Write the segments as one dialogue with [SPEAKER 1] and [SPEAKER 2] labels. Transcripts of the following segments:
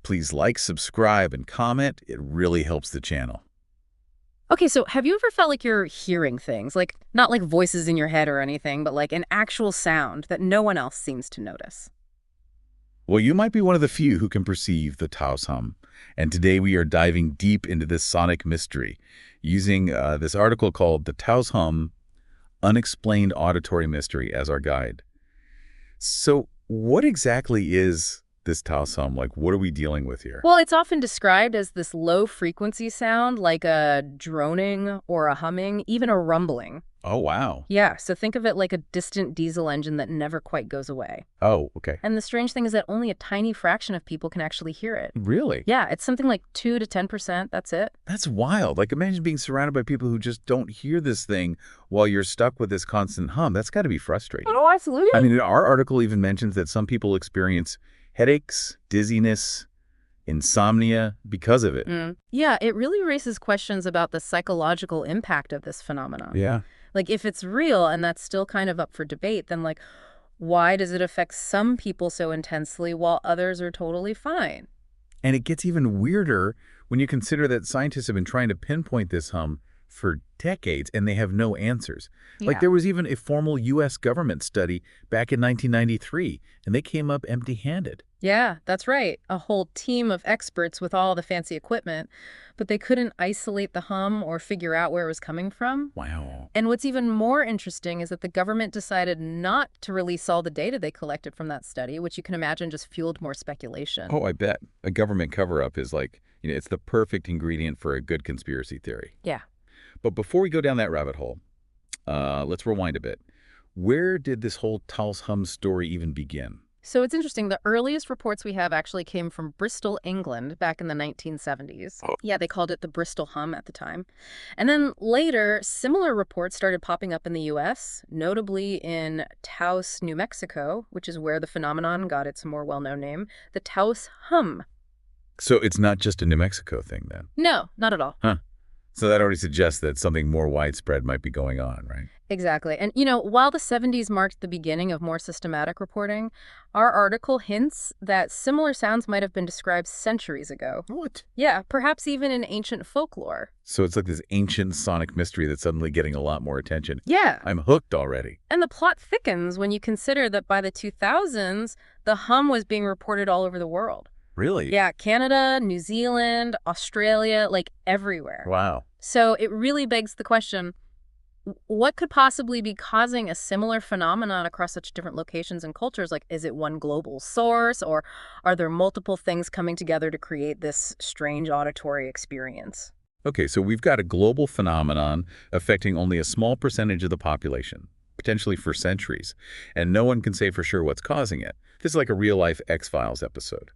[SPEAKER 1] Please like, subscribe, and comment. It really helps the channel.
[SPEAKER 2] Okay, so have you ever felt like you're hearing things? Like, not like voices in your head or anything, but like an actual sound that no one else seems to notice?
[SPEAKER 1] Well, you might be one of the few who can perceive the Taos Hum. And today we are diving deep into this sonic mystery using this article called The Taos Hum, Unexplained Auditory Mystery as our guide. So what exactly is this Taos Hum? Like, what are we dealing with here?
[SPEAKER 2] Well, it's often described as this low-frequency sound, like a droning or a humming, even a rumbling.
[SPEAKER 1] Oh, wow.
[SPEAKER 2] Yeah, so think of it like a distant diesel engine that never quite goes away.
[SPEAKER 1] Oh, okay.
[SPEAKER 2] And the strange thing is that only a tiny fraction of people can actually hear it.
[SPEAKER 1] Really?
[SPEAKER 2] Yeah, it's something like 2 to 10%, that's it.
[SPEAKER 1] That's wild. Like, imagine being surrounded by people who just don't hear this thing while you're stuck with this constant hum. That's got to be frustrating.
[SPEAKER 2] Oh, absolutely.
[SPEAKER 1] I mean, our article even mentions that some people experience headaches, dizziness, insomnia because of it.
[SPEAKER 2] Yeah, it really raises questions about the psychological impact of this phenomenon.
[SPEAKER 1] Yeah.
[SPEAKER 2] Like, if it's real and that's still kind of up for debate, then, like, why does it affect some people so intensely while others are totally fine?
[SPEAKER 1] And it gets even weirder when you consider that scientists have been trying to pinpoint this hum for decades, and they have no answers. Like,
[SPEAKER 2] Yeah.
[SPEAKER 1] there was even a formal U.S. government study back in 1993, and they came up empty-handed.
[SPEAKER 2] Yeah, that's right. A whole team of experts with all the fancy equipment, but they couldn't isolate the hum or figure out where it was coming from.
[SPEAKER 1] Wow.
[SPEAKER 2] And what's even more interesting is that the government decided not to release all the data they collected from that study, which you can imagine just fueled more speculation.
[SPEAKER 1] Oh, I bet. A government cover-up is like, it's the perfect ingredient for a good conspiracy theory.
[SPEAKER 2] Yeah.
[SPEAKER 1] But before we go down that rabbit hole, let's rewind a bit. Where did this whole Taos Hum story even begin?
[SPEAKER 2] So it's interesting. The earliest reports we have actually came from Bristol, England, back in the 1970s.
[SPEAKER 1] Oh.
[SPEAKER 2] Yeah, they called it the Bristol Hum at the time. And then later, similar reports started popping up in the U.S., notably in Taos, New Mexico, which is where the phenomenon got its more well-known name, the Taos Hum.
[SPEAKER 1] So it's not just a New Mexico thing then?
[SPEAKER 2] No, not at all.
[SPEAKER 1] Huh. So that already suggests that something more widespread might be going on, right?
[SPEAKER 2] Exactly. And, while the 70s marked the beginning of more systematic reporting, our article hints that similar sounds might have been described centuries ago.
[SPEAKER 1] What?
[SPEAKER 2] Yeah, perhaps even in ancient folklore.
[SPEAKER 1] So it's like this ancient sonic mystery that's suddenly getting a lot more attention.
[SPEAKER 2] Yeah.
[SPEAKER 1] I'm hooked already.
[SPEAKER 2] And the plot thickens when you consider that by the 2000s, the hum was being reported all over the world.
[SPEAKER 1] Really?
[SPEAKER 2] Yeah, Canada, New Zealand, Australia, like everywhere.
[SPEAKER 1] Wow.
[SPEAKER 2] So it really begs the question, what could possibly be causing a similar phenomenon across such different locations and cultures? Like, is it one global source, or are there multiple things coming together to create this strange auditory experience?
[SPEAKER 1] Okay, so we've got a global phenomenon affecting only a small percentage of the population, potentially for centuries, and no one can say for sure what's causing it. This is like a real-life X-Files episode.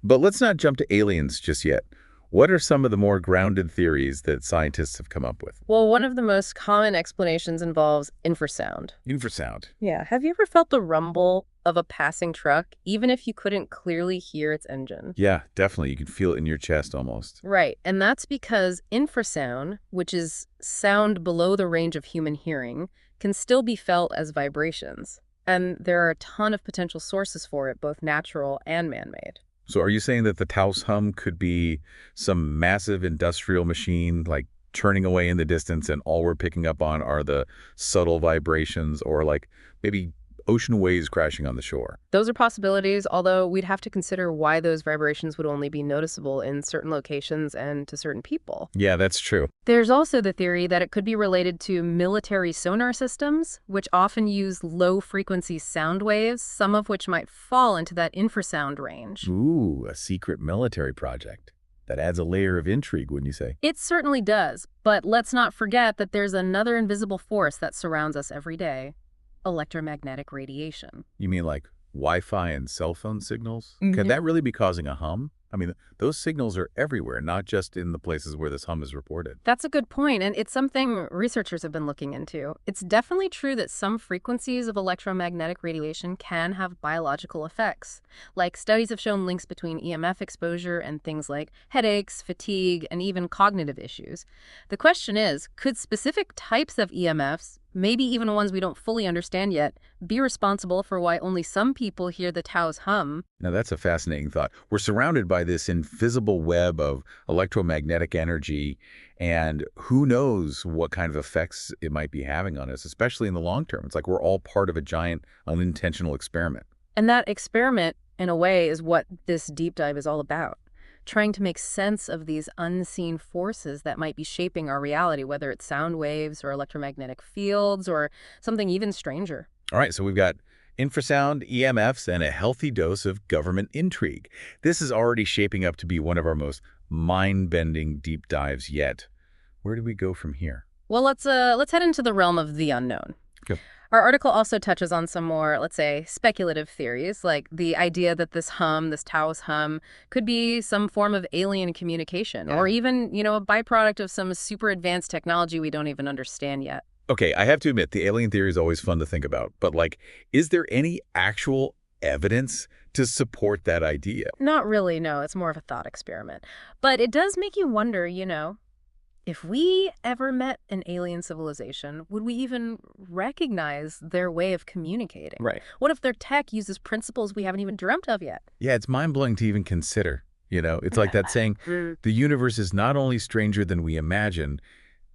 [SPEAKER 1] But let's not jump to aliens just yet. What are some of the more grounded theories that scientists have come up with?
[SPEAKER 2] Well, one of the most common explanations involves infrasound.
[SPEAKER 1] Infrasound.
[SPEAKER 2] Yeah. Have you ever felt the rumble of a passing truck, even if you couldn't clearly hear its engine?
[SPEAKER 1] Yeah, definitely. You can feel it in your chest almost.
[SPEAKER 2] Right. And that's because infrasound, which is sound below the range of human hearing, can still be felt as vibrations. And there are a ton of potential sources for it, both natural and man-made.
[SPEAKER 1] So are you saying that the Taos Hum could be some massive industrial machine, like churning away in the distance, and all we're picking up on are the subtle vibrations, or like maybe ocean waves crashing on the shore?
[SPEAKER 2] Those are possibilities, although we'd have to consider why those vibrations would only be noticeable in certain locations and to certain people.
[SPEAKER 1] Yeah, that's true.
[SPEAKER 2] There's also the theory that it could be related to military sonar systems, which often use low-frequency sound waves, some of which might fall into that infrasound range.
[SPEAKER 1] Ooh, a secret military project. That adds a layer of intrigue, wouldn't you say?
[SPEAKER 2] It certainly does, but let's not forget that there's another invisible force that surrounds us every day: electromagnetic radiation.
[SPEAKER 1] You mean like Wi-Fi and cell phone signals?
[SPEAKER 2] Mhm.
[SPEAKER 1] Could that really be causing a hum? I mean, those signals are everywhere, not just in the places where this hum is reported.
[SPEAKER 2] That's a good point, and it's something researchers have been looking into. It's definitely true that some frequencies of electromagnetic radiation can have biological effects. Like, studies have shown links between EMF exposure and things like headaches, fatigue, and even cognitive issues. The question is, could specific types of EMFs maybe even ones we don't fully understand yet, be responsible for why only some people hear the Taos hum.
[SPEAKER 1] Now, that's a fascinating thought. We're surrounded by this invisible web of electromagnetic energy, and who knows what kind of effects it might be having on us, especially in the long term. It's like we're all part of a giant unintentional experiment.
[SPEAKER 2] And that experiment, in a way, is what this deep dive is all about. Trying to make sense of these unseen forces that might be shaping our reality, whether it's sound waves or electromagnetic fields or something even stranger.
[SPEAKER 1] All right, so we've got infrasound, EMFs, and a healthy dose of government intrigue. This is already shaping up to be one of our most mind-bending deep dives yet. Where do we go from here?
[SPEAKER 2] Well, let's head into the realm of the unknown.
[SPEAKER 1] Good.
[SPEAKER 2] Our article also touches on some more, let's say, speculative theories, like the idea that this hum, this Taos hum, could be some form of alien communication, or even, a byproduct of some super advanced technology we don't even understand yet.
[SPEAKER 1] Okay, I have to admit, the alien theory is always fun to think about, but is there any actual evidence to support that idea?
[SPEAKER 2] Not really, no. It's more of a thought experiment. But it does make you wonder, if we ever met an alien civilization, would we even recognize their way of communicating?
[SPEAKER 1] Right.
[SPEAKER 2] What if their tech uses principles we haven't even dreamt of yet?
[SPEAKER 1] Yeah, it's mind-blowing to even consider. It's like that saying, the universe is not only stranger than we imagine,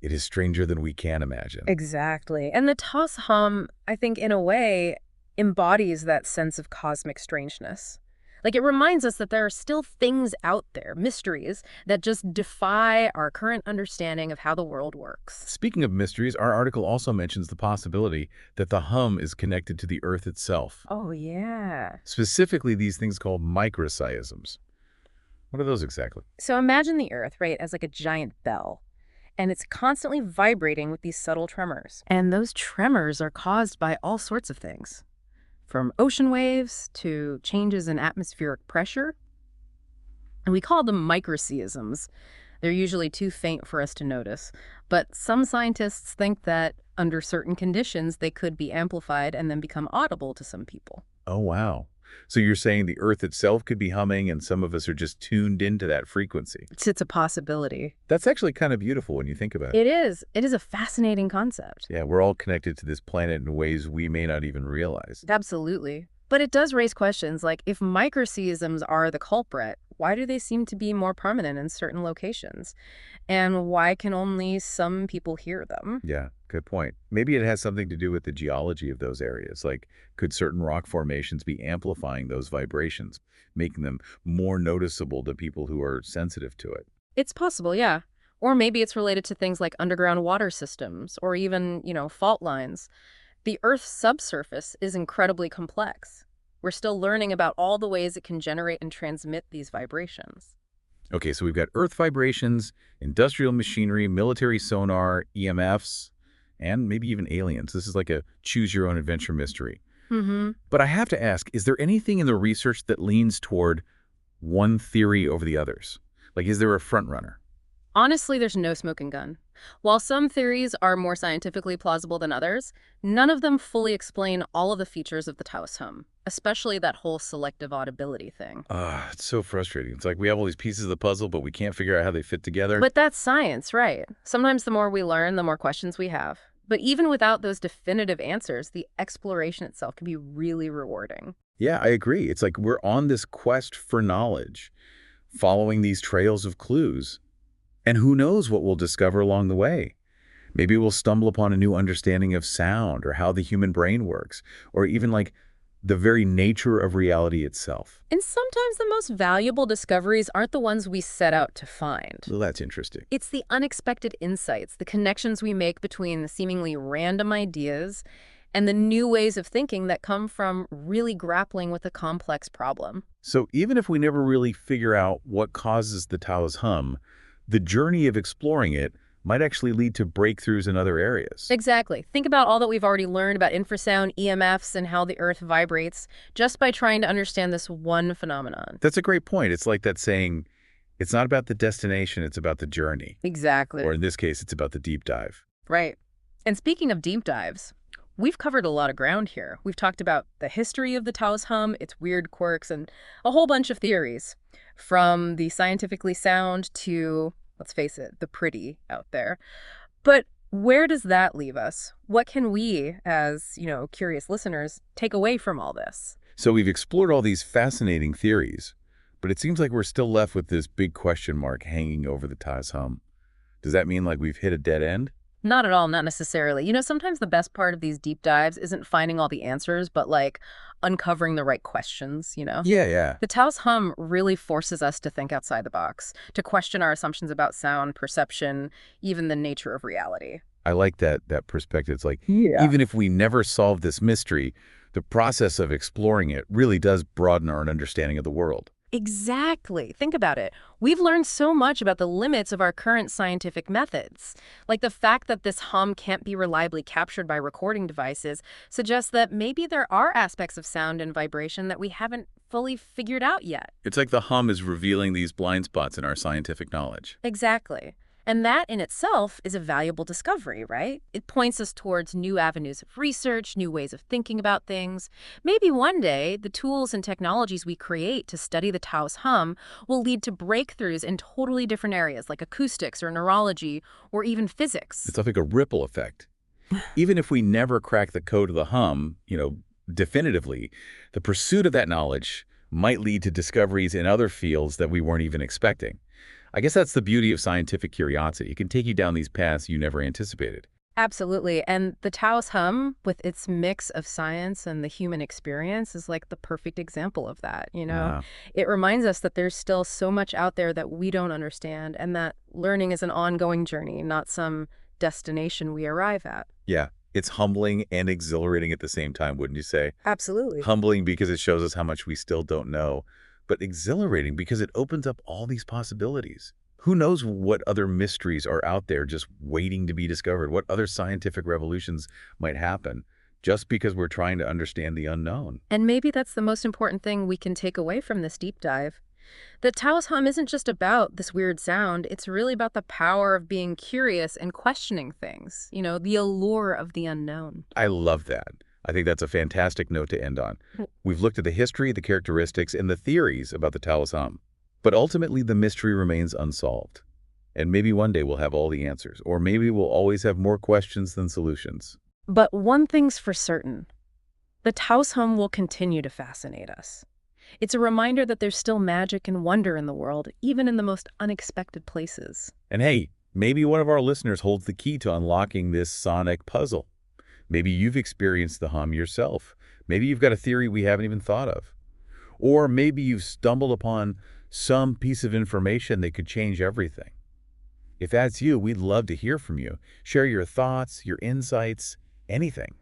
[SPEAKER 1] it is stranger than we can imagine.
[SPEAKER 2] Exactly. And the Taos hum, I think, in a way, embodies that sense of cosmic strangeness. Like, it reminds us that there are still things out there, mysteries, that just defy our current understanding of how the world works.
[SPEAKER 1] Speaking of mysteries, our article also mentions the possibility that the hum is connected to the Earth itself.
[SPEAKER 2] Oh, yeah.
[SPEAKER 1] Specifically, these things called microseisms. What are those exactly?
[SPEAKER 2] So imagine the Earth, right, as like a giant bell. And it's constantly vibrating with these subtle tremors. And those tremors are caused by all sorts of things, from ocean waves to changes in atmospheric pressure. And we call them microseisms. They're usually too faint for us to notice, but some scientists think that under certain conditions, they could be amplified and then become audible to some people.
[SPEAKER 1] Oh, wow. So you're saying the Earth itself could be humming and some of us are just tuned into that frequency.
[SPEAKER 2] It's a possibility.
[SPEAKER 1] That's actually kind of beautiful when you think about it.
[SPEAKER 2] It is. It is a fascinating concept.
[SPEAKER 1] Yeah, we're all connected to this planet in ways we may not even realize.
[SPEAKER 2] Absolutely. But it does raise questions like, if microseisms are the culprit, why do they seem to be more permanent in certain locations? And why can only some people hear them?
[SPEAKER 1] Yeah, good point. Maybe it has something to do with the geology of those areas. Could certain rock formations be amplifying those vibrations, making them more noticeable to people who are sensitive to it?
[SPEAKER 2] It's possible, yeah. Or maybe it's related to things like underground water systems or even, fault lines. The Earth's subsurface is incredibly complex. We're still learning about all the ways it can generate and transmit these vibrations.
[SPEAKER 1] Okay, so we've got Earth vibrations, industrial machinery, military sonar, EMFs, and maybe even aliens. This is like a choose-your-own-adventure mystery.
[SPEAKER 2] Mm-hmm.
[SPEAKER 1] But I have to ask, is there anything in the research that leans toward one theory over the others? Is there a front runner?
[SPEAKER 2] Honestly, there's no smoking gun. While some theories are more scientifically plausible than others, none of them fully explain all of the features of the Taos hum, especially that whole selective audibility thing.
[SPEAKER 1] It's so frustrating. It's like we have all these pieces of the puzzle, but we can't figure out how they fit together.
[SPEAKER 2] But that's science, right? Sometimes the more we learn, the more questions we have. But even without those definitive answers, the exploration itself can be really rewarding.
[SPEAKER 1] Yeah, I agree. It's like we're on this quest for knowledge, following these trails of clues. And who knows what we'll discover along the way. Maybe we'll stumble upon a new understanding of sound or how the human brain works, or even the very nature of reality itself.
[SPEAKER 2] And sometimes the most valuable discoveries aren't the ones we set out to find.
[SPEAKER 1] Well, that's interesting.
[SPEAKER 2] It's the unexpected insights, the connections we make between the seemingly random ideas and the new ways of thinking that come from really grappling with a complex problem.
[SPEAKER 1] So even if we never really figure out what causes the Taos hum, the journey of exploring it might actually lead to breakthroughs in other areas.
[SPEAKER 2] Exactly. Think about all that we've already learned about infrasound, EMFs, and how the Earth vibrates just by trying to understand this one phenomenon.
[SPEAKER 1] That's a great point. It's like that saying, it's not about the destination, it's about the journey.
[SPEAKER 2] Exactly.
[SPEAKER 1] Or in this case, it's about the deep dive.
[SPEAKER 2] Right. And speaking of deep dives, we've covered a lot of ground here. We've talked about the history of the Taos hum, its weird quirks, and a whole bunch of theories. From the scientifically sound to, let's face it, the pretty out there. But Where does that leave us? What can we, as, curious listeners, take away from all this?
[SPEAKER 1] So we've explored all these fascinating theories, but it seems like we're still left with this big question mark hanging over the Taos Hum. Does that mean like we've hit a dead end?
[SPEAKER 2] Not at all, not necessarily. Sometimes the best part of these deep dives isn't finding all the answers, but like uncovering the right questions.
[SPEAKER 1] Yeah, yeah.
[SPEAKER 2] The Taos Hum really forces us to think outside the box, to question our assumptions about sound, perception, even the nature of reality.
[SPEAKER 1] I like that perspective. It's like,
[SPEAKER 2] Yeah.
[SPEAKER 1] even if we never solve this mystery, the process of exploring it really does broaden our understanding of the world.
[SPEAKER 2] Exactly. Think about it. We've learned so much about the limits of our current scientific methods. Like the fact that this hum can't be reliably captured by recording devices suggests that maybe there are aspects of sound and vibration that we haven't fully figured out yet.
[SPEAKER 1] It's like the hum is revealing these blind spots in our scientific knowledge.
[SPEAKER 2] Exactly. And that in itself is a valuable discovery, right? It points us towards new avenues of research, new ways of thinking about things. Maybe one day, the tools and technologies we create to study the Taos hum will lead to breakthroughs in totally different areas like acoustics or neurology or even physics.
[SPEAKER 1] It's like a ripple effect. Even if we never crack the code of the hum, definitively, the pursuit of that knowledge might lead to discoveries in other fields that we weren't even expecting. I guess that's the beauty of scientific curiosity. It can take you down these paths you never anticipated.
[SPEAKER 2] Absolutely. And the Taos hum, with its mix of science and the human experience, is like the perfect example of that.
[SPEAKER 1] Uh,
[SPEAKER 2] It reminds us that there's still so much out there that we don't understand, and that learning is an ongoing journey, not some destination we arrive at.
[SPEAKER 1] yeah, it's humbling and exhilarating at the same time, wouldn't you say?
[SPEAKER 2] Absolutely.
[SPEAKER 1] Humbling because it shows us how much we still don't know, but exhilarating because it opens up all these possibilities. Who knows what other mysteries are out there just waiting to be discovered? What other scientific revolutions might happen just because we're trying to understand the unknown?
[SPEAKER 2] And maybe that's the most important thing we can take away from this deep dive. The Taos hum isn't just about this weird sound, it's really about the power of being curious and questioning things, the allure of the unknown.
[SPEAKER 1] I love that. I think that's a fantastic note to end on. We've looked at the history, the characteristics, and the theories about the Taos Hum. But ultimately, the mystery remains unsolved. And maybe one day we'll have all the answers, or maybe we'll always have more questions than solutions.
[SPEAKER 2] But one thing's for certain, the Taos hum will continue to fascinate us. It's a reminder that there's still magic and wonder in the world, even in the most unexpected places.
[SPEAKER 1] And hey, maybe one of our listeners holds the key to unlocking this sonic puzzle. Maybe you've experienced the hum yourself. Maybe you've got a theory we haven't even thought of. Or maybe you've stumbled upon some piece of information that could change everything. If that's you, we'd love to hear from you. Share your thoughts, your insights, anything.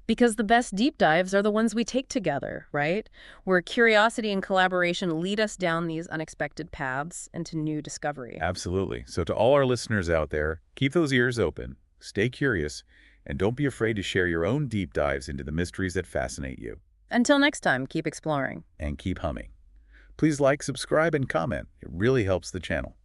[SPEAKER 2] Because the best deep dives are the ones we take together, right? Where curiosity and collaboration lead us down these unexpected paths into new discovery.
[SPEAKER 1] Absolutely. So to all our listeners out there, keep those ears open, stay curious, and don't be afraid to share your own deep dives into the mysteries that fascinate you.
[SPEAKER 2] Until next time, keep exploring.
[SPEAKER 1] And keep humming. Please like, subscribe, and comment. It really helps the channel.